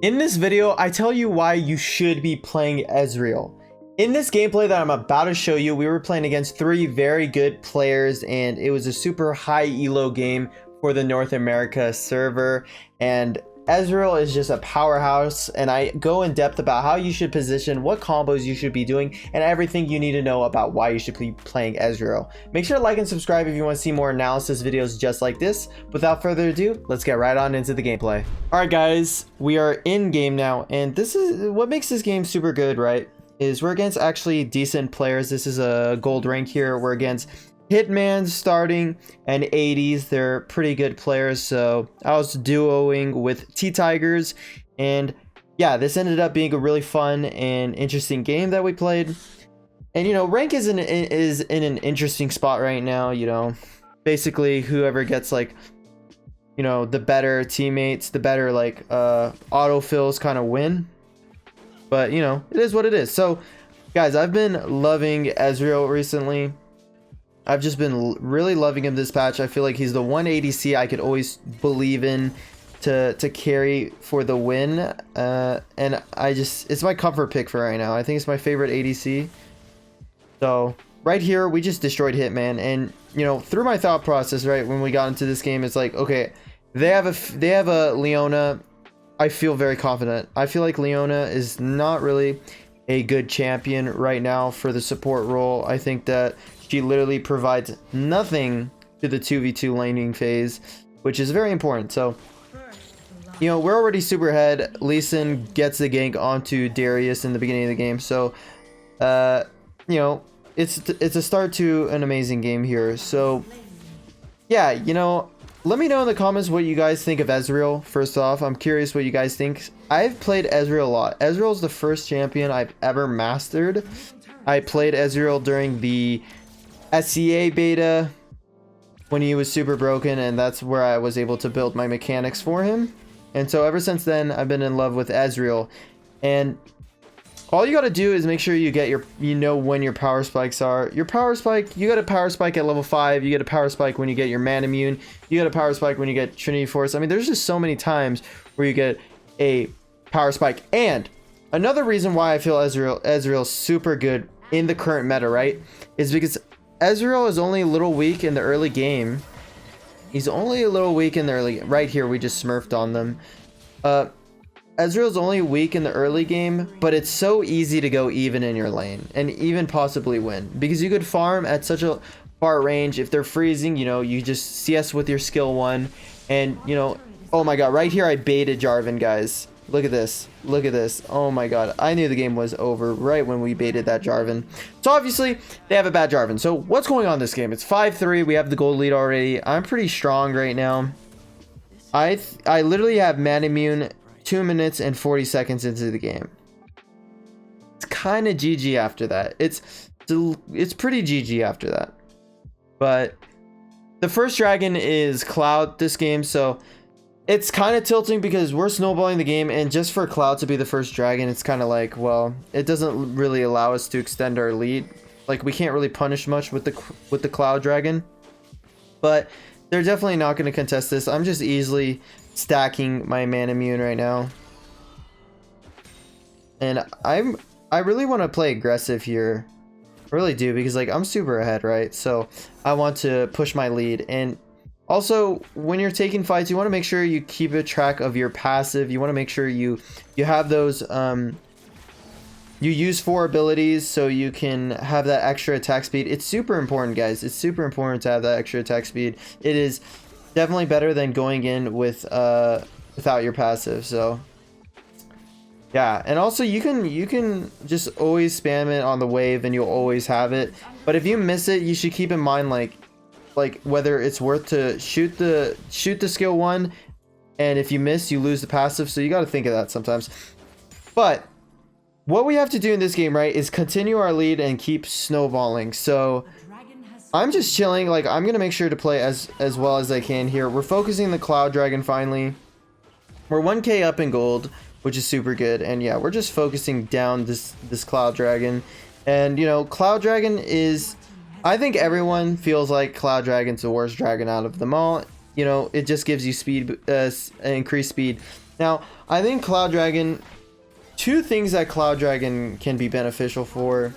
In this video, I tell you why you should be playing Ezreal. In this gameplay that I'm about to show you, we were playing against three very good players, and it was a super high elo game for the North America server. And Ezreal is just a powerhouse, and I go in depth about how you should position, what combos you should be doing, and everything you need to know about why you should be playing Ezreal. Make sure to like and subscribe if you want to see more analysis videos just like this. Without further ado, let's get right on into the gameplay. Alright guys, we are in game now, and this is what makes this game super good, right? Is we're against actually decent players. This is a gold rank here. We're against Hitman starting and 80s. They're pretty good players. So I was duoing with T-Tigers, and yeah, this ended up being a really fun and interesting game that we played. And you know, rank is in an interesting spot right now. You know, basically whoever gets like, you know, the better teammates, the better like autofills kind of win. But you know, it is what it is. So guys, I've been loving Ezreal recently. I've just been really loving him this patch. I feel like he's the one ADC I could always believe in to carry for the win. And it's my comfort pick for right now. I think it's my favorite ADC. So right here, we just destroyed Hitman. And you know, through my thought process, right, when we got into this game, it's like, okay, they have a Leona. I feel very confident. I feel like Leona is not really a good champion right now for the support role. I think that she literally provides nothing to the 2v2 laning phase, which is very important. So, you know, we're already super ahead. Lee Sin gets the gank onto Darius in the beginning of the game. So, you know, it's a start to an amazing game here. So, yeah, you know, let me know in the comments what you guys think of Ezreal. First off, I'm curious what you guys think. I've played Ezreal a lot. Ezreal is the first champion I've ever mastered. I played Ezreal during the SCA beta when he was super broken, and that's where I was able to build my mechanics for him. And so ever since then, I've been in love with Ezreal. And all you gotta do is make sure you get you know when your power spikes are. Your power spike, you get a power spike at level 5, you get a power spike when you get your man immune, you get a power spike when you get Trinity Force. I mean, there's just so many times where you get a power spike. And another reason why I feel Ezreal's super good in the current meta, right, is because Ezreal is only a little weak in the early game. He's only a little weak in the early... Right here, we just smurfed on them. Ezreal's only weak in the early game, but it's so easy to go even in your lane and even possibly win, because you could farm at such a far range. If they're freezing, you know, you just CS with your skill 1, and you know, oh my god, right here I baited Jarvan, guys. Look at this. Look at this. Oh my god. I knew the game was over right when we baited that Jarvan. So obviously, they have a bad Jarvan. So what's going on in this game? It's 5-3. We have the gold lead already. I'm pretty strong right now. I literally have man immune 2 minutes and 40 seconds into the game. It's kind of GG after that. It's pretty GG after that. But the first dragon is Cloud this game, so it's kind of tilting because we're snowballing the game, and just for Cloud to be the first dragon, it's kind of like, well, it doesn't really allow us to extend our lead. Like, we can't really punish much with the Cloud dragon, but they're definitely not going to contest this. I'm just easily stacking my man immune right now, and I really want to play aggressive here. I really do, because like I'm super ahead, right? So I want to push my lead. And also, when you're taking fights, you want to make sure you keep a track of your passive. You want to make sure you have those you use 4 abilities so you can have that extra attack speed. It's super important, guys. It's super important to have that extra attack speed. It is definitely better than going in with without your passive. So yeah, and also you can just always spam it on the wave and you'll always have it. But if you miss it, you should keep in mind like whether it's worth to shoot the skill 1, and if you miss, you lose the passive. So you got to think of that sometimes. But what we have to do in this game, right, is continue our lead and keep snowballing. So I'm just chilling. Like, I'm gonna make sure to play as well as I can here. We're focusing the Cloud Dragon finally. We're 1k up in gold, which is super good. And yeah, we're just focusing down this Cloud Dragon. And you know, Cloud Dragon is, I think everyone feels like Cloud Dragon's the worst dragon out of them all. You know, it just gives you speed, increased speed Now, I think Cloud Dragon, two things that Cloud Dragon can be beneficial for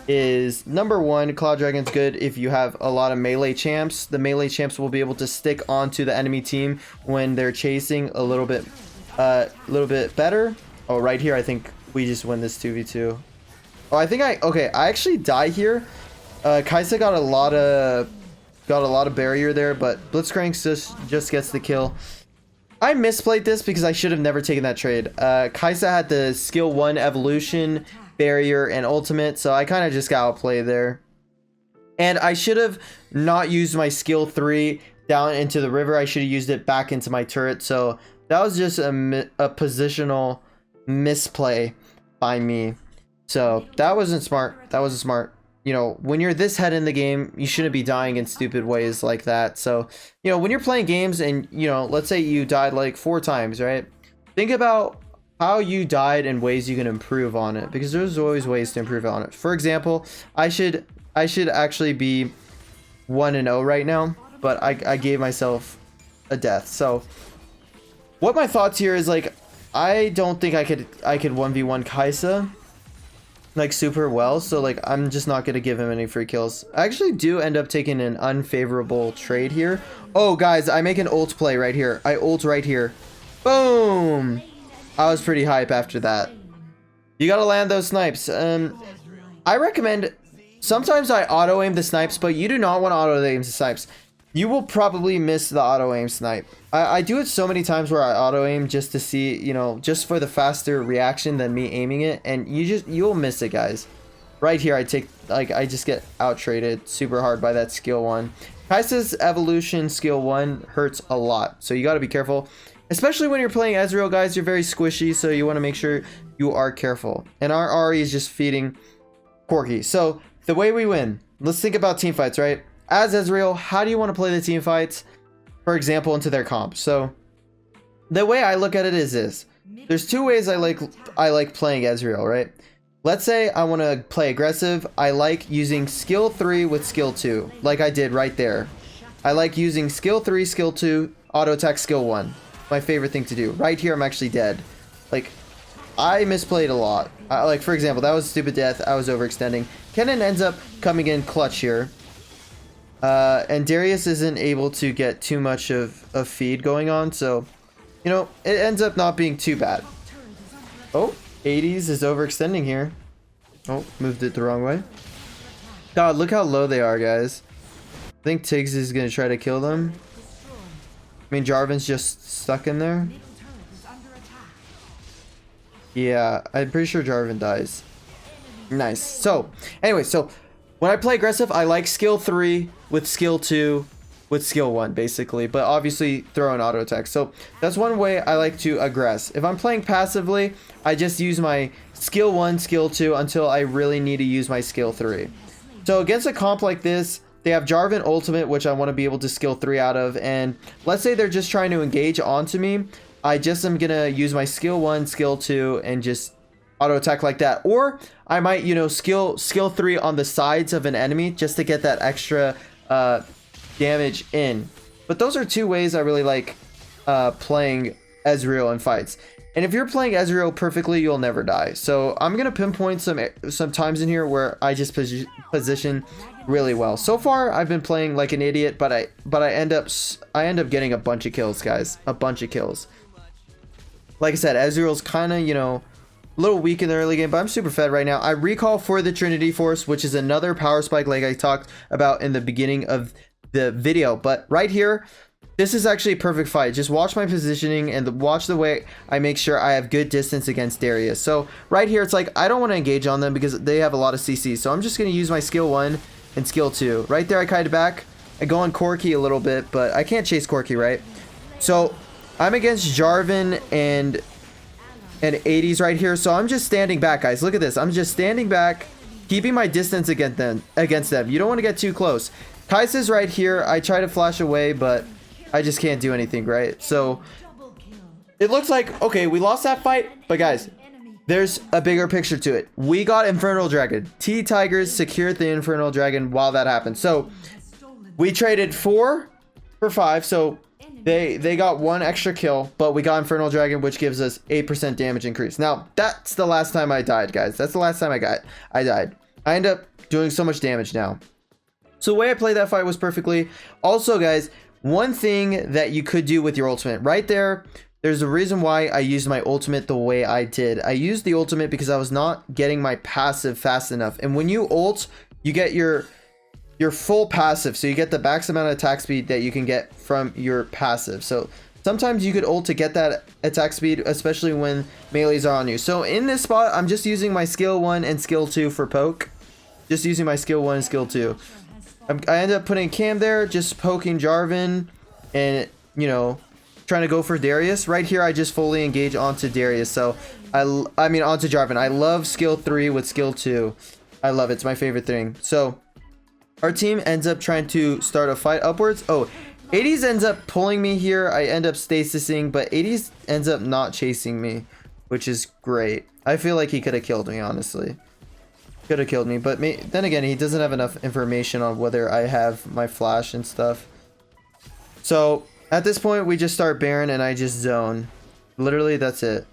is, number one, Cloud Dragon's good if you have a lot of melee champs. The melee champs will be able to stick onto the enemy team when they're chasing a little bit better. Oh, right here, I think we just win this 2v2. Oh, I think I actually die here. Kai'Sa got a lot of barrier there, but Blitzcrank just gets the kill. I misplayed this because I should have never taken that trade. Kai'Sa had the skill 1 evolution, barrier, and ultimate, so I kind of just got outplayed there. And I should have not used my skill 3 down into the river. I should have used it back into my turret. So that was just a positional misplay by me. So that wasn't smart. That wasn't smart. You know, when you're this head in the game, you shouldn't be dying in stupid ways like that. So, you know, when you're playing games and, you know, let's say you died like 4 times, right? Think about how you died and ways you can improve on it, because there's always ways to improve on it. For example, I should actually be 1-0 right now, but I gave myself a death. So what my thoughts here is, like, I don't think I could 1v1 Kai'Sa like super well, so like I'm just not gonna give him any free kills. I actually do end up taking an unfavorable trade here. Oh guys, I make an ult play right here. I ult right here. Boom! I was pretty hype after that. You gotta land those snipes. I recommend, sometimes I auto aim the snipes, but you do not want to auto aim the snipes. You will probably miss the auto aim snipe. I do it so many times where I auto aim just to see, you know, just for the faster reaction than me aiming it, and you'll miss it, guys. Right here, I just get out traded super hard by that skill 1. Kai'Sa's evolution skill 1 hurts a lot, so you got to be careful, especially when you're playing Ezreal, guys. You're very squishy, so you want to make sure you are careful. And our Ahri is just feeding Corki. So the way we win, let's think about team fights, right? As Ezreal, how do you want to play the team fights, for example, into their comp? So the way I look at it is this. There's 2 ways I like playing Ezreal, right? Let's say I want to play aggressive. I like using skill 3 with skill 2, like I did right there. I like using skill 3, skill 2, auto attack skill 1. My favorite thing to do. Right here, I'm actually dead. Like, I misplayed a lot. Like, for example, that was a stupid death. I was overextending. Kennen ends up coming in clutch here. And Darius isn't able to get too much of feed going on, so, you know, it ends up not being too bad. Oh, 80s is overextending here. Oh, moved it the wrong way. God, look how low they are, guys. I think Tiggs is going to try to kill them. I mean, Jarvan's just stuck in there. Yeah, I'm pretty sure Jarvan dies. Nice. So, anyway, so when I play aggressive, I like skill 3 with skill 2 with skill 1, basically, but obviously throw an auto attack. So that's one way I like to aggress. If I'm playing passively, I just use my skill 1, skill 2 until I really need to use my skill 3. So against a comp like this, they have Jarvan ultimate, which I want to be able to skill 3 out of, and let's say they're just trying to engage onto me. I just am gonna use my skill 1, skill 2, and just auto attack like that. Or I might, you know, skill 3 on the sides of an enemy just to get that extra damage in. But those are 2 ways I really like playing Ezreal in fights. And if you're playing Ezreal perfectly, you'll never die. So I'm gonna pinpoint some times in here where I just position really well. So far, I've been playing like an idiot, but I end up getting a bunch of kills, guys. A bunch of kills. Like I said, Ezreal's kind of, you know, a little weak in the early game, but I'm super fed right now. I recall for the Trinity Force, which is another power spike like I talked about in the beginning of the video. But right here, this is actually a perfect fight. Just watch my positioning and watch the way I make sure I have good distance against Darius. So right here, it's like I don't want to engage on them because they have a lot of CC. So I'm just going to use my skill 1 and skill 2. Right there, I kite back. I go on Corki a little bit, but I can't chase Corki, right? So I'm against Jarvan and 80s right here, so I'm just standing back, guys. Look at this. I'm just standing back, keeping my distance against them. You don't want to get too close. Kai'Sa's right here. I try to flash away, but I just can't do anything, right? So it looks like, okay, we lost that fight, but guys, there's a bigger picture to it. We got Infernal Dragon. Tigers secured the Infernal Dragon while that happened. So we traded 4 for 5, so They got one extra kill, but we got Infernal Dragon, which gives us 8% damage increase. Now, that's the last time I died, guys. That's the last time I died. I end up doing so much damage now. So the way I played that fight was perfectly. Also, guys, one thing that you could do with your ultimate, right there, there's a reason why I used my ultimate the way I did. I used the ultimate because I was not getting my passive fast enough. And when you ult, you get your full passive. So you get the max amount of attack speed that you can get from your passive. So sometimes you could ult to get that attack speed, especially when melees are on you. So in this spot, I'm just using my skill 1 and skill 2 for poke. Just using my skill 1 and skill 2. I ended up putting Cam there, just poking Jarvan and, you know, trying to go for Darius. Right here, I just fully engage onto Darius. So, I mean, onto Jarvan. I love skill 3 with skill 2. I love it. It's my favorite thing. So, our team ends up trying to start a fight upwards. Oh, 80s ends up pulling me here. I end up stasising, but 80s ends up not chasing me, which is great. I feel like he could have killed me, honestly. Could have killed me, but then again, he doesn't have enough information on whether I have my flash and stuff. So at this point, we just start Baron and I just zone. Literally, that's it.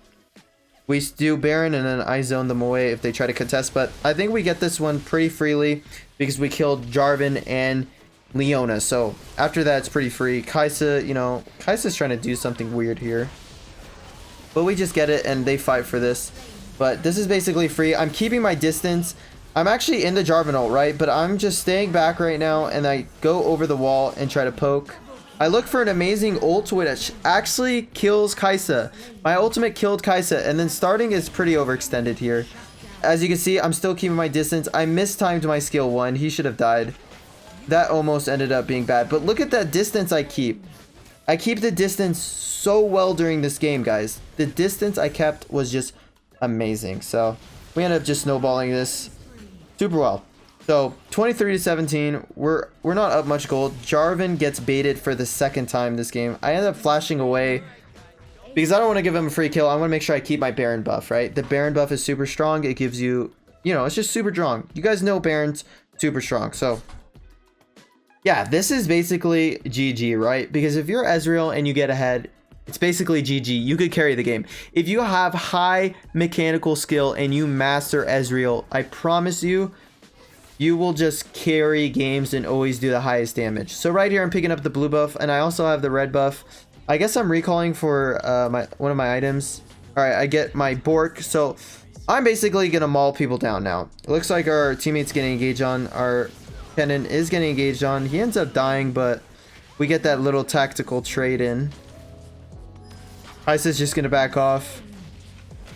We do Baron and then I zone them away if they try to contest, but I think we get this one pretty freely because we killed Jarvan and Leona. So after that, it's pretty free. Kai'Sa, you know, Kai'Sa's trying to do something weird here, but we just get it and they fight for this. But this is basically free. I'm keeping my distance. I'm actually in the Jarvan ult, right? But I'm just staying back right now, and I go over the wall and try to poke. I look for an amazing ult which actually kills Kai'Sa. My ultimate killed Kai'Sa, and then starting is pretty overextended here. As you can see, I'm still keeping my distance. I mistimed my skill 1. He should have died. That almost ended up being bad. But look at that distance I keep. I keep the distance so well during this game, guys. The distance I kept was just amazing. So we end up just snowballing this super well. So 23 to 17, we're not up much gold. Jarvan gets baited for the second time this game. I end up flashing away because I don't want to give him a free kill. I want to make sure I keep my Baron buff, right? The Baron buff is super strong. It gives you, you know, it's just super strong. You guys know Baron's super strong. So yeah, this is basically GG, right? Because if you're Ezreal and you get ahead, it's basically GG. You could carry the game. If you have high mechanical skill and you master Ezreal, I promise you, you will just carry games and always do the highest damage. So right here, I'm picking up the blue buff, and I also have the red buff. I guess I'm recalling for one of my items. All right, I get my Bork. So I'm basically going to maul people down now. It looks like our teammate's getting engaged on. Our Kennen is getting engaged on. He ends up dying, but we get that little tactical trade in. Kai'Sa's just gonna back off.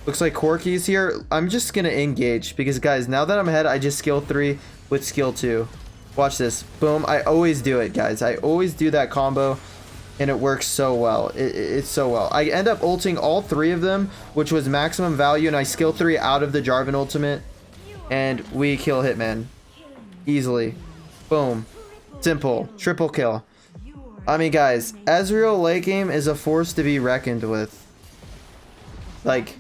Looks like Corki's here. I'm just gonna engage because, guys, now that I'm ahead, I just skill 3 with skill 2. Watch this. Boom. I always do it, guys. I always do that combo, and it works so well. It's so well. I end up ulting all 3 of them, which was maximum value, and I skill 3 out of the Jarvan ultimate, and we kill Hitman easily. Boom. Simple. Triple kill. I mean, guys, Ezreal late game is a force to be reckoned with. Like,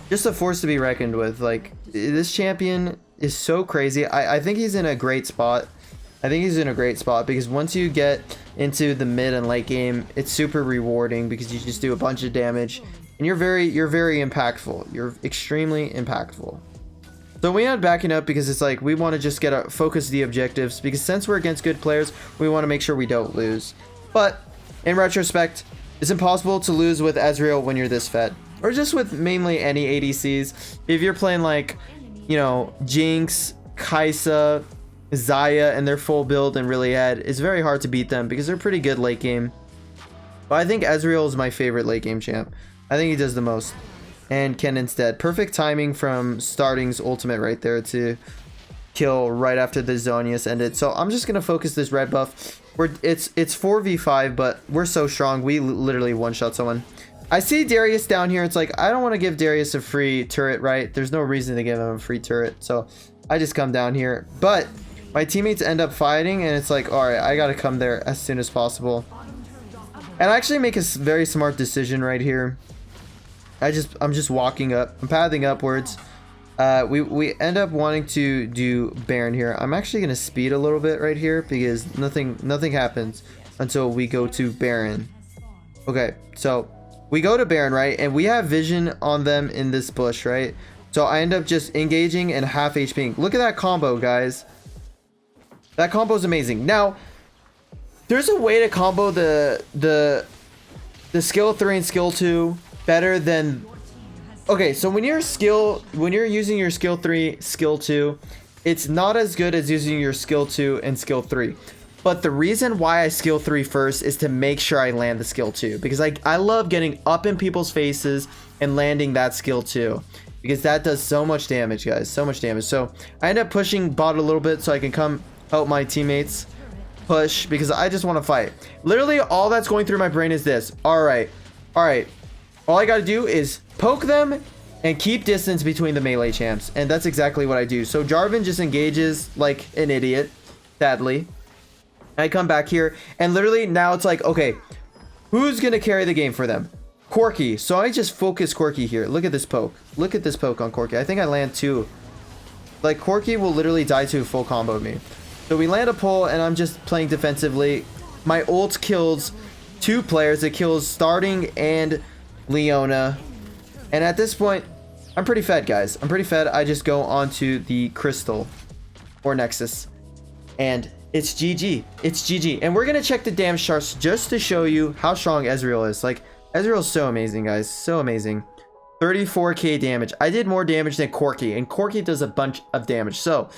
just a force to be reckoned with. Like, this champion is so crazy. I think he's in a great spot. I think he's in a great spot because once you get into the mid and late game, it's super rewarding because you just do a bunch of damage and you're very impactful. You're extremely impactful. So we end up backing up because it's like we want to just focus the objectives because since we're against good players, we want to make sure we don't lose. But in retrospect, it's impossible to lose with Ezreal when you're this fed, or just with mainly any ADCs. If you're playing like, you know, Jinx, Kai'Sa, Xayah, and their full build and really ahead, it's very hard to beat them because they're pretty good late game. But I think Ezreal is my favorite late game champ. I think he does the most. And Ken instead. Perfect timing from starting's ultimate right there to kill right after the Zhonya's ended. So I'm just gonna focus this red buff. It's 4v5, but we're so strong. We literally one-shot someone. I see Darius down here. It's like I don't want to give Darius a free turret, right? There's no reason to give him a free turret. So I just come down here. But my teammates end up fighting, and it's like, all right, I gotta come there as soon as possible. And I actually make a very smart decision right here. I'm just walking up. I'm pathing upwards. We end up wanting to do Baron here. I'm actually gonna speed a little bit right here because nothing happens until we go to Baron. Okay, so we go to Baron, right? And we have vision on them in this bush, right? So I end up just engaging and half HPing. Look at that combo, guys. That combo is amazing. Now, there's a way to combo the skill 3 and skill 2 better than... Okay, so when you're using your skill 3, skill 2, it's not as good as using your skill 2 and skill 3. But the reason why I skill 3 first is to make sure I land the skill 2. Because I love getting up in people's faces and landing that skill 2. Because that does so much damage, guys. So much damage. So I end up pushing bot a little bit so I can come help my teammates push. Because I just want to fight. Literally, all that's going through my brain is this. Alright. Alright. All I got to do is poke them and keep distance between the melee champs. And that's exactly what I do. So Jarvan just engages like an idiot. Sadly. I come back here, and literally now it's like, okay, who's gonna carry the game for them? Corki. So I just focus Corki here. Look at this poke. Look at this poke on Corki. I think I land 2. Like, Corki will literally die to a full combo of me. So we land a pull, and I'm just playing defensively. My ult kills 2 players. It kills Starting and Leona. And at this point, I'm pretty fed, guys. I'm pretty fed. I just go onto the Crystal or Nexus, and it's GG. It's GG. And we're going to check the damage charts just to show you how strong Ezreal is. Like, Ezreal is so amazing, guys. So amazing. 34k damage. I did more damage than Corki, and Corki does a bunch of damage. So,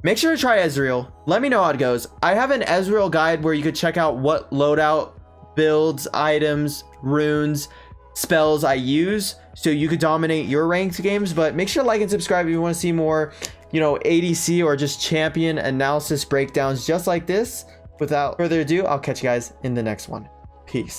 make sure to try Ezreal. Let me know how it goes. I have an Ezreal guide where you could check out what loadout, builds, items, runes, spells I use, so you could dominate your ranked games. But make sure to like and subscribe if you want to see more, you know, ADC or just champion analysis breakdowns just like this. Without further ado, I'll catch you guys in the next one. Peace.